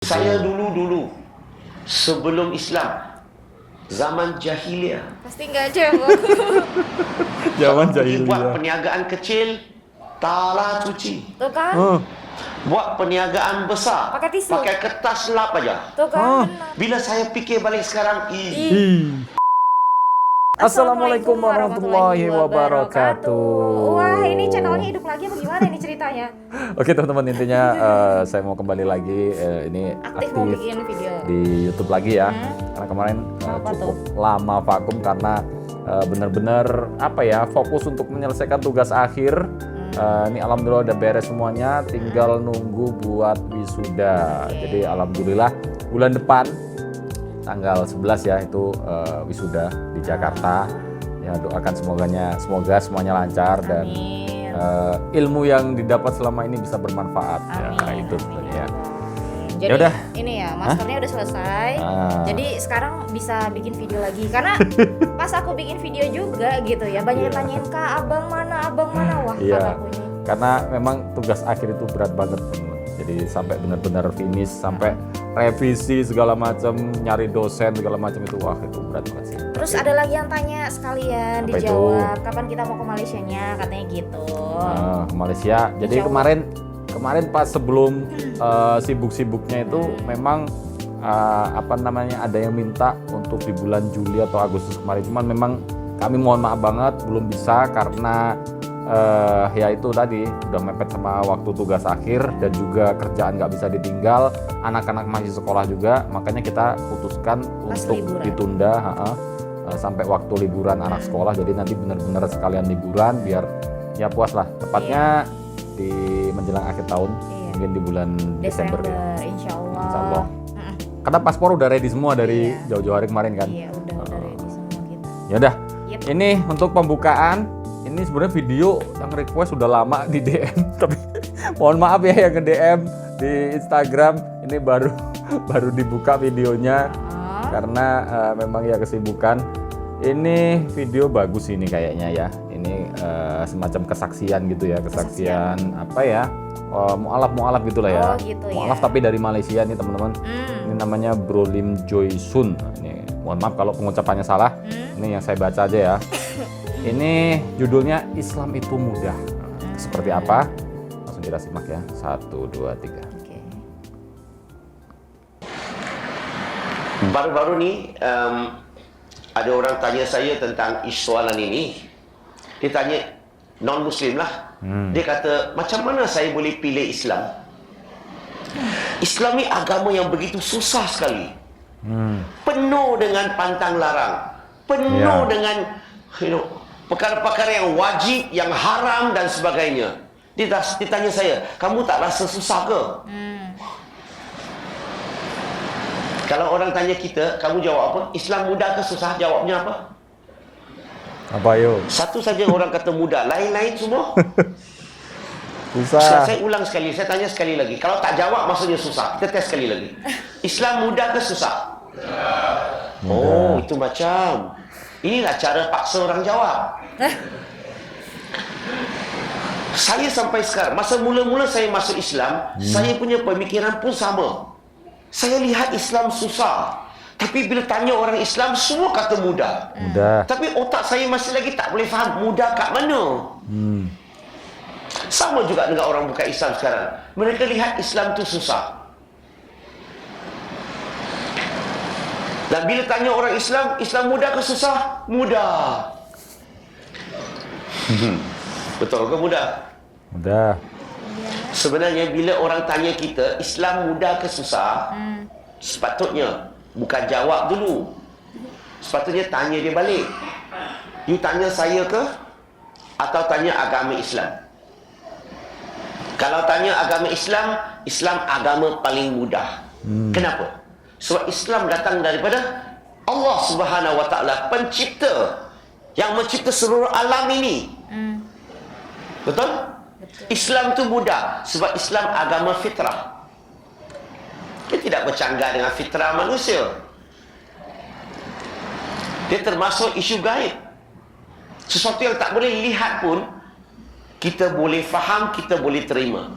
Saya dulu sebelum Islam, zaman jahiliyah. Pasti enggak ada, Bu. Zaman Buat jahiliyah. perniagaan kecil, tala cuci. Tuh kan? Buat perniagaan besar, Pakai tisu. pakai kertas lap aja. Tuh kan? Benar. Bila saya fikir balik sekarang, Assalamualaikum warahmatullahi wabarakatuh. Wah, ini channelnya hidup lagi apa gimana ini ceritanya? Oke teman-teman, intinya saya mau kembali lagi ini Aktif mau bikin video di YouTube lagi ya. Karena kemarin Kenapa cukup lama vakum karena benar-benar apa ya, fokus untuk menyelesaikan tugas akhir. Ini alhamdulillah udah beres semuanya, tinggal nunggu buat wisuda. Jadi alhamdulillah bulan depan tanggal 11 ya itu wisuda di Jakarta. Ya doakan semoga semuanya lancar dan Amin. ilmu yang didapat selama ini bisa bermanfaat. Ya, Amin. itu sebenarnya ya. Jadi Yaudah. ini ya, maskernya udah selesai. Jadi sekarang bisa bikin video lagi. Karena pas aku bikin video juga gitu ya, banyak yang tanyain, "Kak, abang mana? Wah, Iya. kataku ini. Karena memang tugas akhir itu berat banget teman-teman. Jadi sampai benar-benar finish, sampai revisi segala macam, nyari dosen segala macam itu wah itu berat banget sih. Terus ada lagi yang tanya sekalian Apa dijawab, kapan kita mau ke Malaysianya, katanya gitu. Ke Malaysia. Jadi Insya Allah. kemarin pas sebelum sibuk-sibuknya itu memang apa namanya ada yang minta untuk di bulan Juli atau Agustus kemarin. Cuman memang kami mohon maaf banget belum bisa karena ya itu tadi udah mepet sama waktu tugas akhir dan juga kerjaan nggak bisa ditinggal, anak-anak masih sekolah juga, makanya kita putuskan Pas untuk liburan. ditunda sampai waktu liburan anak sekolah. Jadi nanti benar-benar sekalian liburan biar ya puas lah, tepatnya di menjelang akhir tahun. Iya. Mungkin di bulan Desember ya. Insya Allah. Insya Allah. Karena paspor udah ready semua dari Iya. jauh-jauh hari kemarin kan. Iya, udah ready semua kita. Ya udah. Yep. Ini untuk pembukaan. Ini sebenarnya video yang request sudah lama di DM, tapi mohon maaf ya yang ke DM di Instagram. Ini baru dibuka videonya karena memang ya kesibukan. Ini video bagus ini kayaknya ya. Ini semacam kesaksian gitu ya, kesaksian apa ya? Mualaf gitulah ya. Oh, gitu ya. Mualaf tapi dari Malaysia nih teman-teman. Ini namanya Bro Lim Joy Sun. Ini mohon maaf kalau pengucapannya salah. Ini yang saya baca aja ya. Ini judulnya Islam itu mudah. Seperti apa? Langsung kita simak ya. 1, 2, 3. Oke. baru-baru ni ada orang tanya saya tentang soalan ini. Dia tanya non-Muslim lah. Dia kata, macam mana saya boleh pilih Islam? Islam ni agama yang begitu susah sekali. Penuh dengan pantang larang. Penuh dengan perkara-perkara yang wajib, yang haram dan sebagainya. Dia tanya saya, kamu tak rasa susah ke? Kalau orang tanya kita, kamu jawab apa? Islam mudah ke susah? Jawabnya apa? Apa yuk? Satu saja orang kata mudah, lain-lain semua. Susah. Saya ulang sekali, saya tanya sekali lagi. Kalau tak jawab maksudnya susah. Kita tes sekali lagi. Islam mudah ke susah? Oh, itu macam. Inilah cara paksa orang jawab. Saya sampai sekarang, masa mula-mula saya masuk Islam, saya punya pemikiran pun sama. Saya lihat Islam susah. Tapi bila tanya orang Islam, semua kata mudah. Mudah. Tapi otak saya masih lagi tak boleh faham mudah kat mana. Sama juga dengan orang bukan Islam sekarang. Mereka lihat Islam tu susah. Dan bila tanya orang Islam, Islam mudah ke susah? Mudah. Betul ke mudah? Mudah. Sebenarnya bila orang tanya kita, Islam mudah ke susah? Sepatutnya bukan jawab dulu. Sepatutnya tanya dia balik. You tanya saya ke? Atau tanya agama Islam? Kalau tanya agama Islam, Islam agama paling mudah. Kenapa? Sebab Islam datang daripada Allah Subhanahu Wa Taala, pencipta yang mencipta seluruh alam ini. Betul? Islam tu mudah sebab Islam agama fitrah. Dia tidak bercanggah dengan fitrah manusia. Dia termasuk isu gaib. Sesuatu yang tak boleh lihat pun kita boleh faham, kita boleh terima.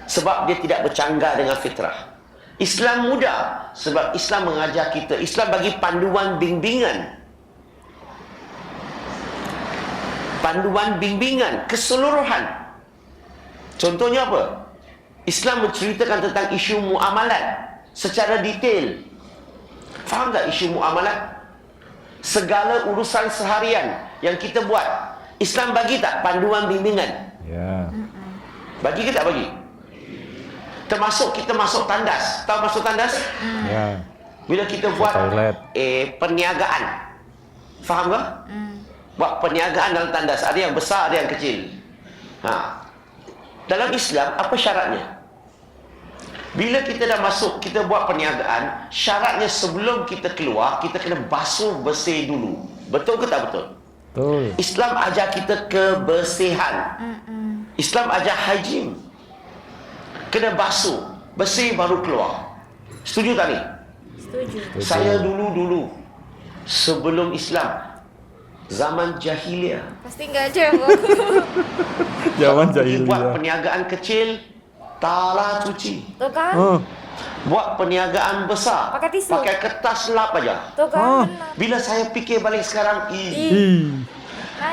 Sebab dia tidak bercanggah dengan fitrah. Islam mudah sebab Islam mengajar kita. Islam bagi panduan bimbingan. Panduan bimbingan keseluruhan. Contohnya apa? Islam menceritakan tentang isu muamalat secara detail. Faham tak isu muamalat? Segala urusan seharian yang kita buat, Islam bagi tak panduan bimbingan? Ya. Bagi ke tak bagi? Termasuk kita masuk tandas. Tahu masuk tandas? Ya. Bila kita buat Toilet. perniagaan. Faham ke? Buat perniagaan dalam tandas. Ada yang besar, ada yang kecil. Dalam Islam, apa syaratnya? Bila kita dah masuk, kita buat perniagaan, syaratnya sebelum kita keluar, kita kena basuh bersih dulu. Betul ke tak betul? Betul. Islam ajar kita kebersihan. Islam ajar hygiene. Kena basuh, bersih baru keluar. Setuju tak ni? Setuju. Saya dulu sebelum Islam, zaman jahiliah, Pasti nggak cebok. Zaman buat jahiliyah. perniagaan kecil, tak cuci. Tuh kan? Buat perniagaan besar, Pakai tisu. pakai kertas lap aja. Tuh kan? Benar. Bila saya fikir balik sekarang, Ih.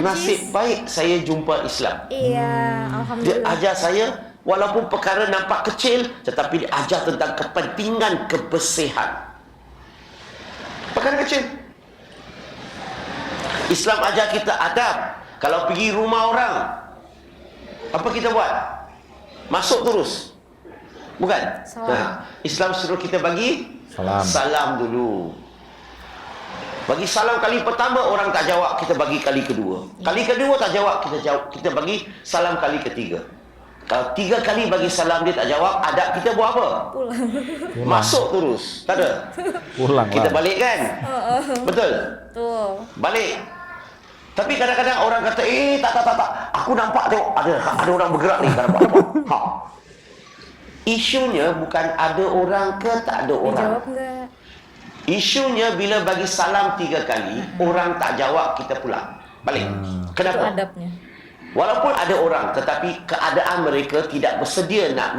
nasib baik saya jumpa Islam. Iya, Dia alhamdulillah. ajar saya, walaupun perkara nampak kecil, tetapi dia ajar tentang kepentingan kebersihan. Perkara kecil. Islam ajar kita adab. Kalau pergi rumah orang, apa kita buat? Masuk terus. Bukan? Salam. Islam suruh kita bagi Salam. dulu. Bagi salam kali pertama orang tak jawab, kita bagi kali kedua. Kali kedua tak jawab, kita bagi salam kali ketiga. Kalau 3 kali bagi salam dia tak jawab, adab kita buat apa? Pulang. Masuk terus. Tak ada. Pulang Kita lah. balik kan? Betul? Tuh. Balik. Tapi kadang-kadang orang kata, tak. Aku nampak tengok ada orang bergerak ni. Ha. Isunya bukan ada orang ke tak ada orang. Dijawab nggak? Isunya bila bagi salam 3 kali, orang tak jawab, kita pulang. Balik. Itu Kenapa? adabnya. Walaupun ada orang, tetapi keadaan mereka tidak bersedia nak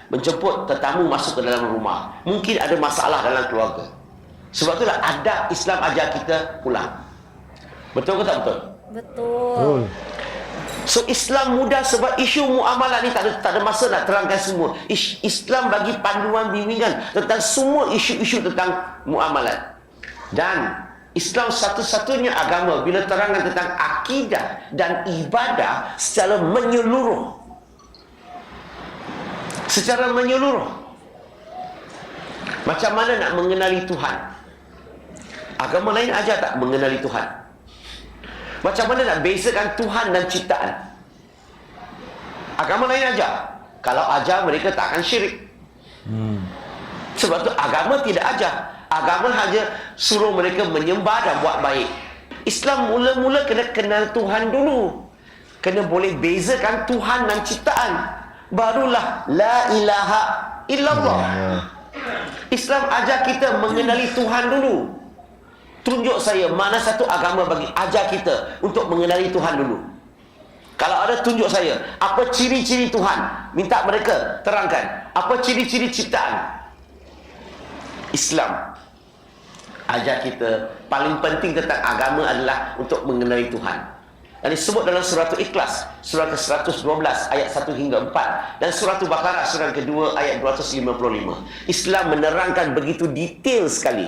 menjemput tetamu masuk ke dalam rumah. Mungkin ada masalah dalam keluarga. Sebab itulah adab Islam ajar kita pulang. Betul ke tak betul? Betul. So Islam mudah sebab isu muamalah ni tak ada masa nak terangkan semua. Islam bagi panduan bimbingan tentang semua isu-isu tentang muamalat. Dan Islam satu-satunya agama bila terangkan tentang akidah dan ibadah secara menyeluruh. Secara menyeluruh. Macam mana nak mengenali Tuhan? Agama lain ajar tak mengenali Tuhan? Macam mana nak bezakan Tuhan dan ciptaan? Agama lain ajar. Kalau ajar, mereka tak akan syirik. Sebab tu agama tidak ajar. Agama hanya suruh mereka menyembah dan buat baik. Islam mula-mula kena kenal Tuhan dulu. Kena boleh bezakan Tuhan dan ciptaan. Barulah la ilaha illallah. Islam ajar kita mengenali Tuhan dulu. Tunjuk saya mana satu agama bagi ajar kita untuk mengenali Tuhan dulu. Kalau ada, tunjuk saya apa ciri-ciri Tuhan. Minta mereka terangkan apa ciri-ciri ciptaan. Islam ajar kita paling penting tentang agama adalah untuk mengenali Tuhan. Dan disebut dalam surah Ikhlas, surah ke-112 ayat 1 hingga 4, dan surah Baqarah surah kedua ayat 255. Islam menerangkan begitu detail sekali.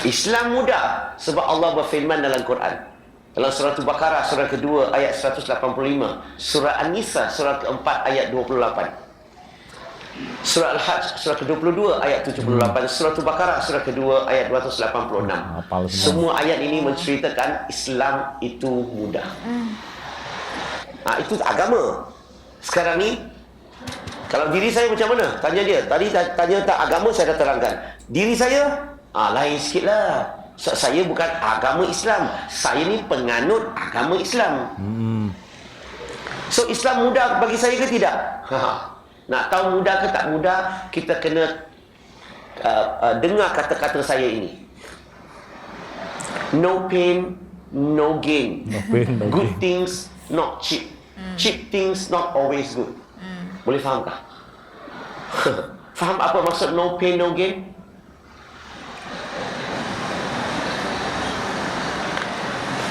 Islam mudah sebab Allah berfirman dalam Quran. Dalam surah Baqarah surah kedua ayat 185, surah An-Nisa surah keempat ayat 28. Surah Al-Hajj surah ke-22 ayat 78, surah Baqarah surah kedua ayat 286. Semua ayat ini menceritakan Islam itu mudah. Itu agama. Sekarang ni kalau diri saya macam mana? Tanya dia. Tadi tanya tak agama, saya dah terangkan. Diri saya lain sikit lah. Saya bukan agama Islam. Saya ni penganut agama Islam. So Islam mudah bagi saya ke tidak? Nak tahu mudah ke tak mudah, kita kena dengar kata-kata saya ini. No pain, no gain. No pain, no Good gain. things, not cheap. Cheap things, not always good. Boleh fahamkah? Faham apa maksud no pain no gain?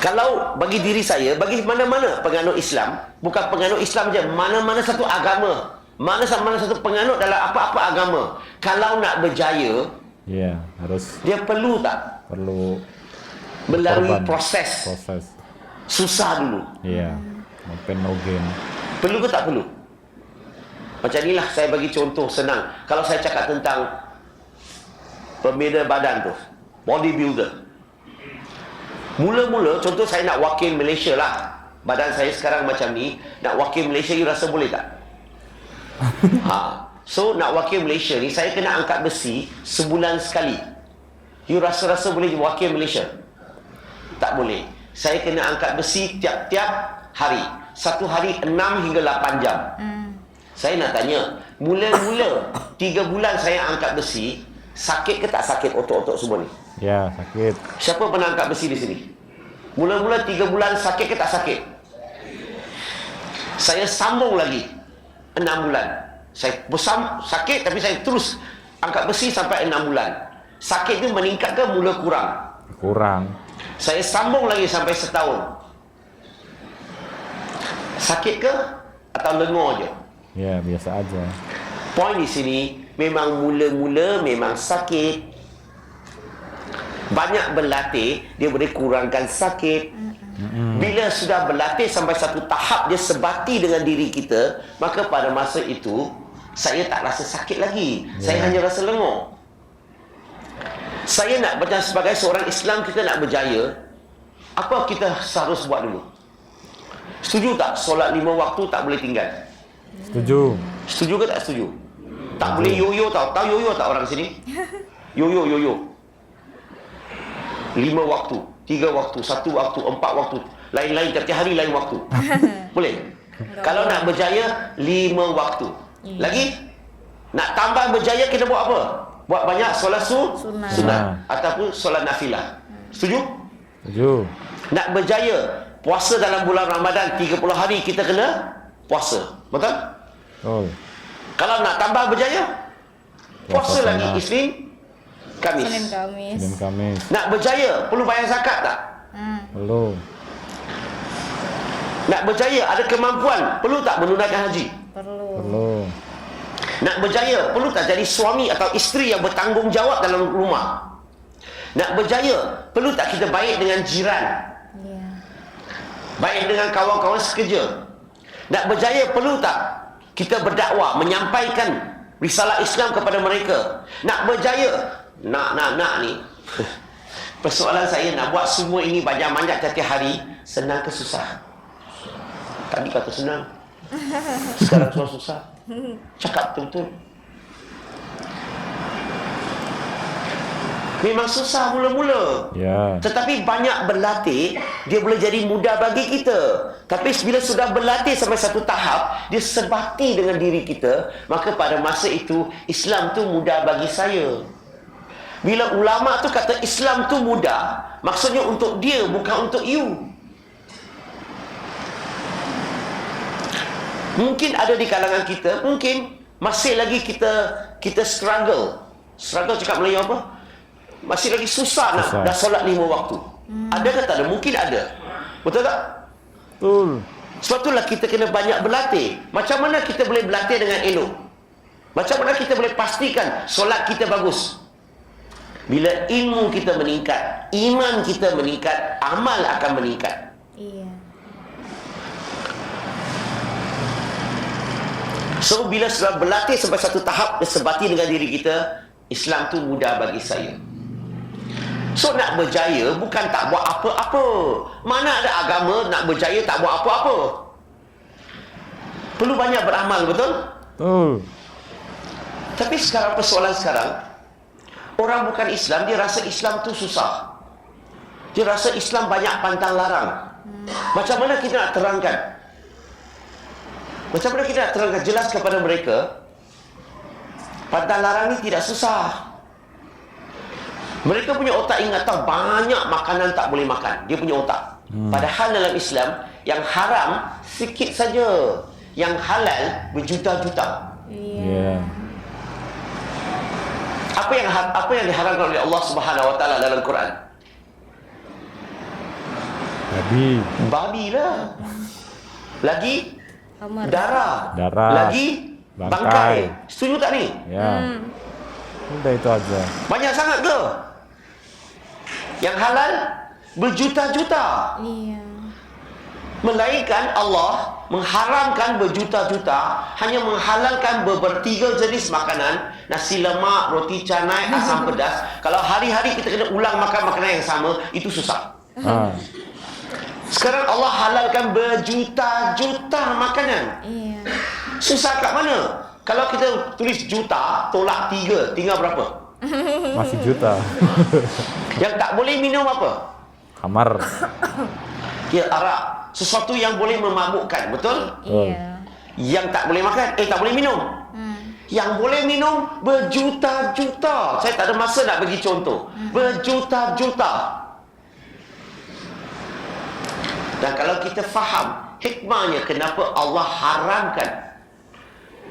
Kalau bagi diri saya, bagi mana-mana penganut Islam, bukan penganut Islam je, mana-mana satu agama, mana-mana satu penganut dalam apa-apa agama, kalau nak berjaya, harus dia perlu tak melalui korban. proses susah dulu. No pain no gain. Perlu ke tak perlu? Macam inilah saya bagi contoh senang. Kalau saya cakap tentang pembina badan tu, bodybuilder. Mula-mula, contoh saya nak wakil Malaysia lah. Badan saya sekarang macam ni, nak wakil Malaysia, you rasa boleh tak? So, nak wakil Malaysia ni, saya kena angkat besi sebulan sekali. You rasa-rasa boleh wakil Malaysia? Tak boleh. Saya kena angkat besi tiap-tiap hari. Satu hari 6 hingga 8 jam. Saya nak tanya, mula-mula 3 bulan saya angkat besi, sakit ke tak sakit otot-otot semua ni? Sakit. Siapa pernah angkat besi di sini? Mula-mula 3 bulan sakit ke tak sakit? Saya sambung lagi 6 bulan. Saya sakit tapi saya terus angkat besi sampai 6 bulan. Sakit tu meningkat ke mula kurang? Kurang. Saya sambung lagi sampai setahun. Sakit ke atau lengur je? Biasa aja. Poin di sini memang mula-mula memang sakit. Banyak berlatih, dia boleh kurangkan sakit. Bila sudah berlatih sampai satu tahap dia sebati dengan diri kita, maka pada masa itu saya tak rasa sakit lagi. Saya hanya rasa lengur. Saya nak macam sebagai seorang Islam, kita nak berjaya, apa kita harus buat dulu? Setuju tak solat 5 waktu tak boleh tinggal? Setuju. Setuju ke tak setuju? Tak boleh yoyo tau. Tahu yoyo tak orang sini? Yoyo. 5 waktu, 3 waktu, 1 waktu, 4 waktu. Lain-lain, tiap-tiap hari lain waktu. Boleh? Kalau nak berjaya, 5 waktu. Lagi? Nak tambah berjaya, kita buat apa? Buat banyak solat sunat. Ataupun solat nafilah. Setuju? Setuju. Nak berjaya, puasa dalam bulan Ramadan 30 hari kita kena puasa. Betul? Kalau nak tambah berjaya, puasa lagi Isnin, Khamis. Senin Kamis. Nak berjaya, perlu bayar zakat tak? Perlu. Nak berjaya, ada kemampuan, perlu tak menunaikan haji? Perlu. Nak berjaya, perlu tak jadi suami atau isteri yang bertanggungjawab dalam rumah? Nak berjaya, perlu tak kita baik dengan jiran? Baik dengan kawan-kawan sekerja? Nak berjaya, perlu tak kita berdakwah, menyampaikan risalah Islam kepada mereka? Nak berjaya, nak ni. Persoalan saya nak buat semua ini banyak-banyak tiap hari, senang ke susah? Tadi kata senang, sekarang susah. Cakap betul-betul. Memang susah mula-mula. Tetapi banyak berlatih, dia boleh jadi mudah bagi kita. Tapi bila sudah berlatih sampai satu tahap, dia sebati dengan diri kita, maka pada masa itu Islam tu mudah bagi saya. Bila ulama tu kata Islam tu mudah, maksudnya untuk dia, bukan untuk you. Mungkin ada di kalangan kita, mungkin masih lagi kita struggle. Struggle cakap Melayu apa? Masih lagi susah nak dah solat 5 waktu. Ada ke tak ada? Mungkin ada. Betul tak? Betul. Sebab itulah kita kena banyak berlatih. Macam mana kita boleh berlatih dengan elok? Macam mana kita boleh pastikan solat kita bagus? Bila ilmu kita meningkat, iman kita meningkat, amal akan meningkat. So bila sudah berlatih sampai satu tahap, dia sebati dengan diri kita, Islam tu mudah bagi saya. So nak berjaya bukan tak buat apa-apa. Mana ada agama nak berjaya tak buat apa-apa? Perlu banyak beramal, betul? Tapi sekarang persoalan sekarang, orang bukan Islam, dia rasa Islam tu susah. Dia rasa Islam banyak pantang larang. Macam mana kita nak terangkan? Macam mana kita nak terangkan jelas kepada mereka, pantang larang ni tidak susah. Mereka punya otak ingat tahu banyak makanan tak boleh makan. Dia punya otak. Padahal dalam Islam, yang haram sikit saja. yang halal berjuta-juta. Iya. Apa yang diharamkan oleh Allah Subhanahu wa taala dalam Quran? Babi lah. Lagi Hammer. darah. bangkai. Lagi bangkai. Setuju tak ni? Ya. Udah itu aja. Banyak sangat ke? Yang halal berjuta-juta. Iya. Melainkan Allah mengharamkan berjuta-juta, hanya menghalalkan beberapa jenis makanan, nasi lemak, roti canai, asam pedas. Kalau hari-hari kita kena ulang makan makanan yang sama, itu susah. Sekarang Allah halalkan berjuta-juta makanan. Iya. Susah kat mana? Kalau kita tulis juta, tolak 3, tinggal berapa? Masih juta. Yang tak boleh minum apa? Kamar. Ya, arak. Sesuatu yang boleh memabukkan, betul? Iya. Yang tak boleh makan, tak boleh minum. Yang boleh minum berjuta-juta. Saya tak ada masa nak bagi contoh. Berjuta-juta. Dan kalau kita faham hikmahnya kenapa Allah haramkan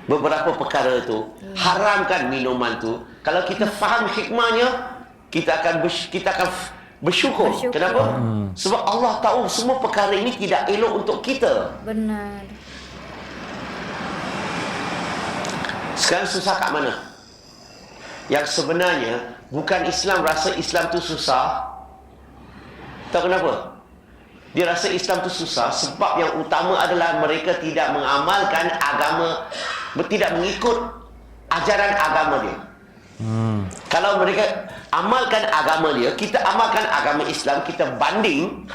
beberapa perkara itu, haramkan minuman tu, kalau kita faham hikmahnya, kita akan bersyukur. Kenapa? Sebab Allah tahu semua perkara ini tidak elok untuk kita. Benar. Sekarang susah kat mana? Yang sebenarnya bukan Islam rasa Islam tu susah. Tahu kenapa? Dia rasa Islam tu susah sebab yang utama adalah mereka tidak mengamalkan agama, tidak mengikut ajaran agama dia. Kalau mereka amalkan agama dia, kita amalkan agama Islam, kita banding,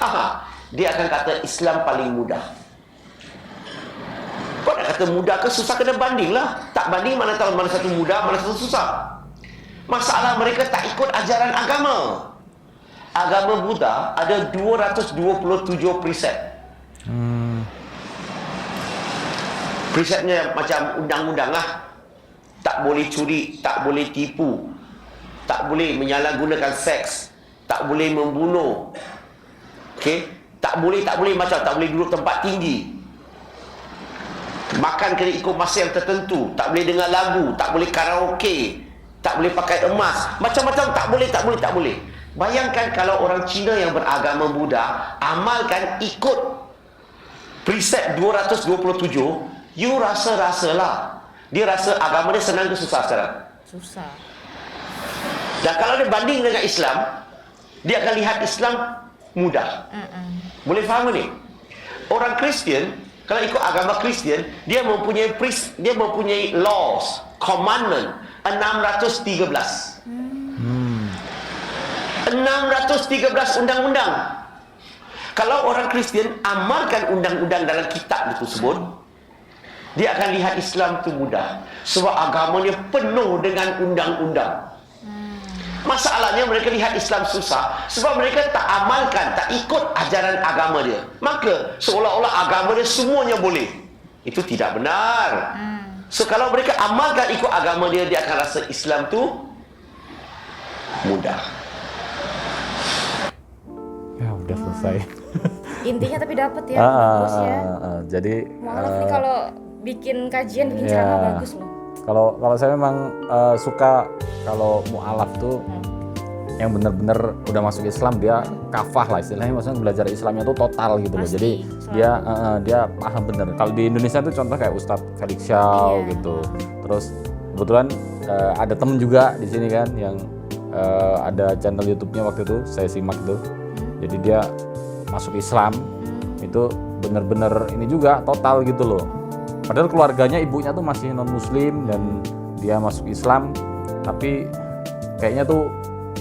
dia akan kata Islam paling mudah. Kau nak kata mudah ke susah, kena banding lah. Tak banding mana tahu mana satu mudah, mana satu susah. Masalah mereka tak ikut ajaran agama. Agama Buddha ada 227 preset. Presetnya macam undang-undang lah. Tak boleh curi, tak boleh tipu, tak boleh menyalahgunakan seks, tak boleh membunuh. Okey? Tak boleh macam tak boleh duduk tempat tinggi. Makan kena ikut masa yang tertentu, tak boleh dengar lagu, tak boleh karaoke, tak boleh pakai emas. Macam-macam tak boleh. Bayangkan kalau orang Cina yang beragama Buddha amalkan ikut preset 227, you rasa-rasalah. Dia rasa agama dia senang ke susah sekarang? Susah. Dan kalau dia banding dengan Islam, dia akan lihat Islam mudah. Boleh faham ni? Orang Kristian, kalau ikut agama Kristian, dia mempunyai laws, commandment 613. 613 undang-undang. Kalau orang Kristian amalkan undang-undang dalam kitab itu tersebut, dia akan lihat Islam itu mudah. Sebab agamanya penuh dengan undang-undang. Masalahnya mereka lihat Islam susah sebab mereka tak amalkan, tak ikut ajaran agama dia. Maka seolah-olah agama dia semuanya boleh. Itu tidak benar. So kalau mereka amalkan ikut agama dia, dia akan rasa Islam tu mudah. Ya udah selesai. Intinya tapi dapat ya, bagus ya. Jadi Mualaf nih kalau bikin kajian, bikin ceramah bagus loh. Kalau saya memang suka kalau mualaf tuh yang benar-benar udah masuk Islam, dia kafah lah istilahnya, maksudnya belajar Islamnya tuh total gitu loh. Jadi dia paham bener. Kalau di Indonesia tuh contoh kayak Ustadz Felix Shaw gitu. Terus kebetulan ada temen juga di sini kan yang ada channel YouTube-nya waktu itu saya simak tuh. Jadi dia masuk Islam itu bener-bener ini juga total gitu loh. Padahal keluarganya, ibunya tuh masih non Muslim dan dia masuk Islam, tapi kayaknya tuh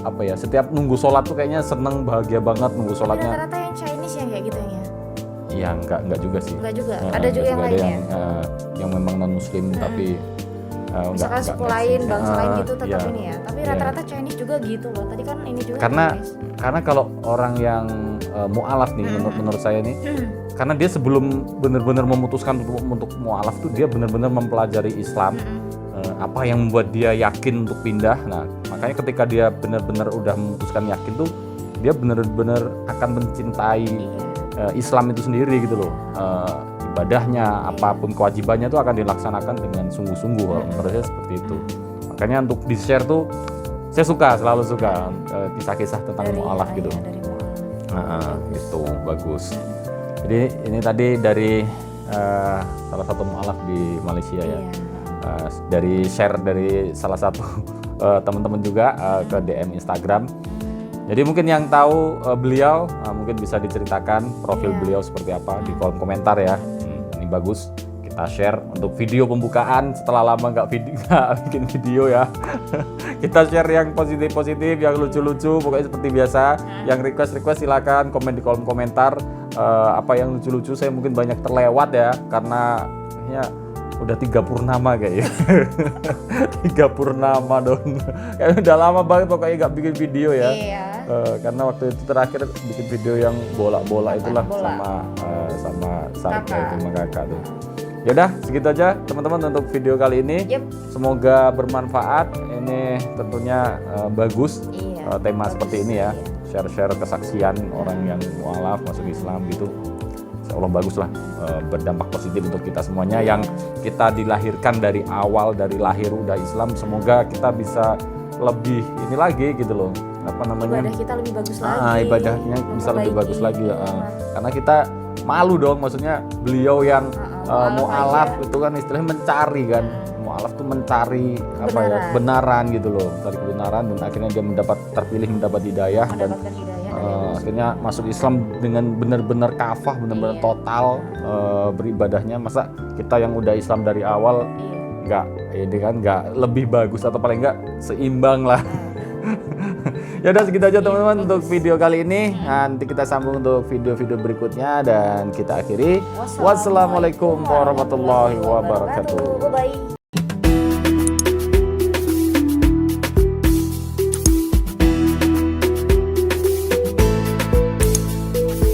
apa ya, setiap nunggu sholat tuh kayaknya seneng, bahagia banget nunggu sholatnya. Rata-rata yang Chinese yang kayak gitu ya? Iya, enggak juga sih. Enggak juga, ada juga yang lain ya? Yang memang non Muslim tapi misalkan suku lain, bangsa lain gitu tetap iya, ini ya. Tapi rata-rata Chinese juga gitu loh. Tadi kan ini juga karena kalau orang yang mualaf nih menurut saya nih, karena dia sebelum benar-benar memutuskan untuk mualaf tuh dia benar-benar mempelajari Islam, apa yang membuat dia yakin untuk pindah. Nah, makanya ketika dia benar-benar udah memutuskan yakin tuh, dia benar-benar akan mencintai Islam itu sendiri gitu loh. ibadahnya, apapun kewajibannya itu akan dilaksanakan dengan sungguh-sungguh. Menurut saya seperti itu. Makanya untuk di-share tuh saya selalu suka kisah-kisah tentang mu'alaf gitu. Dari mu'alaf. Itu bagus. Jadi ini tadi dari salah satu mu'alaf di Malaysia ya. Dari share dari salah satu teman-teman juga ke DM Instagram. Jadi mungkin yang tahu beliau mungkin bisa diceritakan profil beliau seperti apa di kolom komentar ya. Ini bagus, kita share untuk video pembukaan setelah lama nggak bikin video ya. Kita share yang positif-positif, yang lucu-lucu, pokoknya seperti biasa. Yang request silakan komen di kolom komentar. Apa yang lucu-lucu saya mungkin banyak terlewat ya, karena kayaknya udah 3 purnama kayaknya. 3 purnama dong. Kayak udah lama banget pokoknya nggak bikin video ya. Karena waktu itu terakhir bikin video yang bola-bola itulah sama kakak tuh. Yaudah segitu aja teman-teman untuk video kali ini. Semoga bermanfaat. Ini tentunya bagus tema seperti ini ya. Share-share kesaksian orang yang mu'alaf masuk Islam gitu. Insyaallah bagus lah, berdampak positif untuk kita semuanya yang kita dilahirkan dari awal, dari lahir udah Islam. Semoga kita bisa lebih ini lagi gitu loh, apa namanya, ibadah kita lebih bagus lagi, ibadahnya bisa lebih bagus lagi karena kita malu dong, maksudnya beliau yang mu'alaf itu kan istilahnya mencari kan, mu'alaf tuh mencari apa ya, kebenaran gitu loh, mencari kebenaran, dan akhirnya dia terpilih mendapat hidayah dan akhirnya masuk Islam dengan benar-benar kafah, benar-benar total beribadahnya. Masa kita yang udah Islam dari awal nggak lebih bagus atau paling nggak seimbang lah. Ya udah segitu aja teman-teman untuk video kali ini. Nanti kita sambung untuk video-video berikutnya dan kita akhiri. Wassalamualaikum warahmatullahi wabarakatuh. Bye bye.